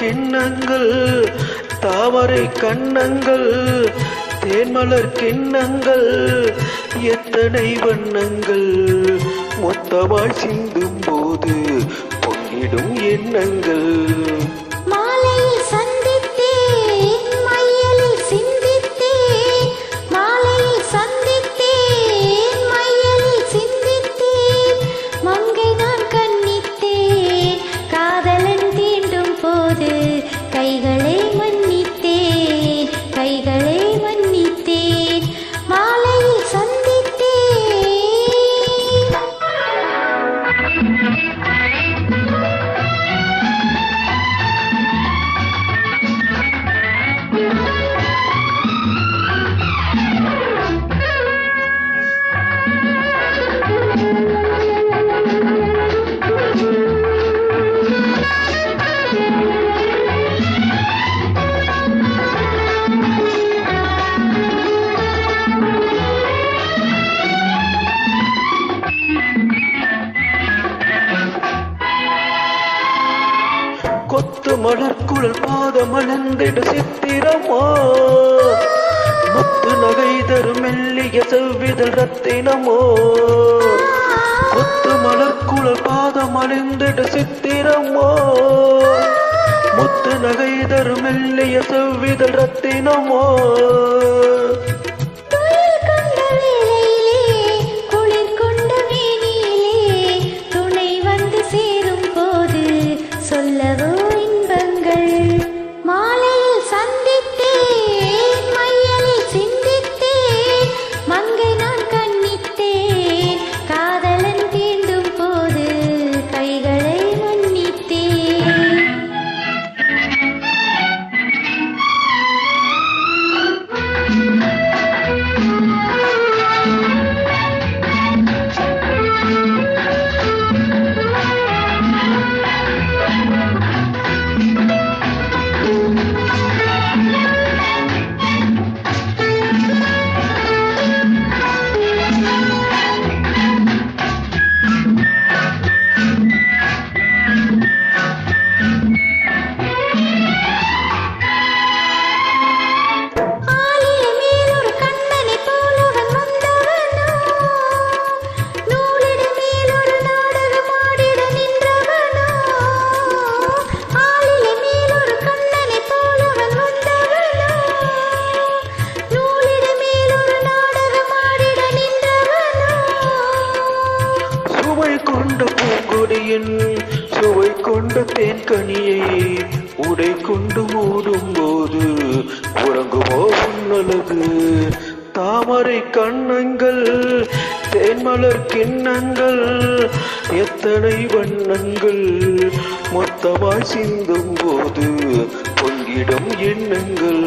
கிண்ணங்கள், தாமரை கண்ணங்கள், தேன்மலர் கிண்ணங்கள், எத்தனை வண்ணங்கள் மொத்தமாய் சிந்தும் போது பொங்கிடும் எண்ணங்கள். மாலையில் சந்தித்தேன், மையலில் சிந்தித்தேன், மாலையில் சந்தித்தேன், மையலில் சிந்தித்தேன், மங்கை நான் கண்ணித்தேன், காதலன் தீண்டும் போது கைகளை மன்னித்தேன், கைகளை மன்னித்தேன், மாலையில் சந்தித்தேன். கொத்து மலர்குழல் பாதமலர்ந்திடு சித்திரமோ, முத்து நகை தரும் மெல்லிய செவ்விதழ் ரத்தினமோ. கொத்து மலர்குழல் பாதமலர்ந்திடு சித்திரமோ, முத்து நகை தரும் மெல்லிய செவ்விதழ் ரத்தினமோ. சொல்லவோ இன்பங்கள். மாலையில் சந்தித்தேன், மையலில் சிந்தித்தேன், மங்கை நான் கண்ணித்தேன், காதலன் தீண்டும் போது கைகளை மன்னித்தேன். கொண்ட பூங்கொடியின் சுவை கொண்ட தேன்கனியை உடை கொண்டு மூடும் போது உறங்குமோ உன்னழகு. தாமரை கண்ணங்கள், தேன்மலர் கிண்ணங்கள், எத்தனை வண்ணங்கள் மொத்தமாய் சிந்தும் போது பொங்கிடும் எண்ணங்கள்.